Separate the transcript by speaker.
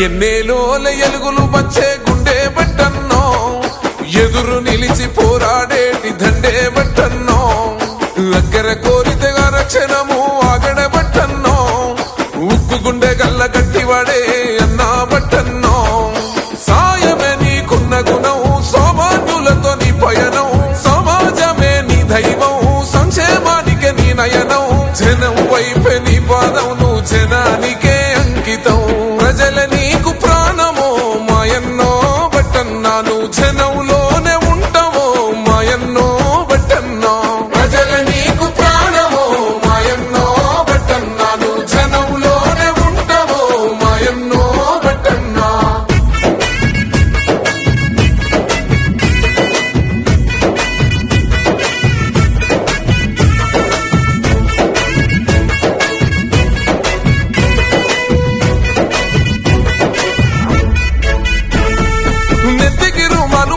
Speaker 1: ఎన్నేలోల ఎలుగులు వచ్చే గుండె బట్టన్నో ఎదురు నిలిచి పోరాడేటి దండే బట్టన్నో అగ్గర కోరితగా రక్షణము ఆగడ బట్టన్నో ఉక్కు గుండె గల్ల గట్టివాడే అన్నా బట్టన్నో సాయమే నీకున్న గుణం సౌభాగ్యులతో నీ పయనం సమాజమే నీ దైవం సంక్షేమానికి నీ నయనం జనం వైపే నీ పాదం నువ్వు జనానికే అంకితం ప్రజల నీకు ప్రాణమో మాయన్నో బట్టన్నా నువ్వు జనంలోనే ఉంటావో మాయన్నో బట్టన్నో ప్రజల నీకు ప్రాణమో మాయన్నో బట్టన్నా నువ్వు జనంలోనే ఉంటావో మాయన్నో బట్టన్నా నెత్తికి రుమాలు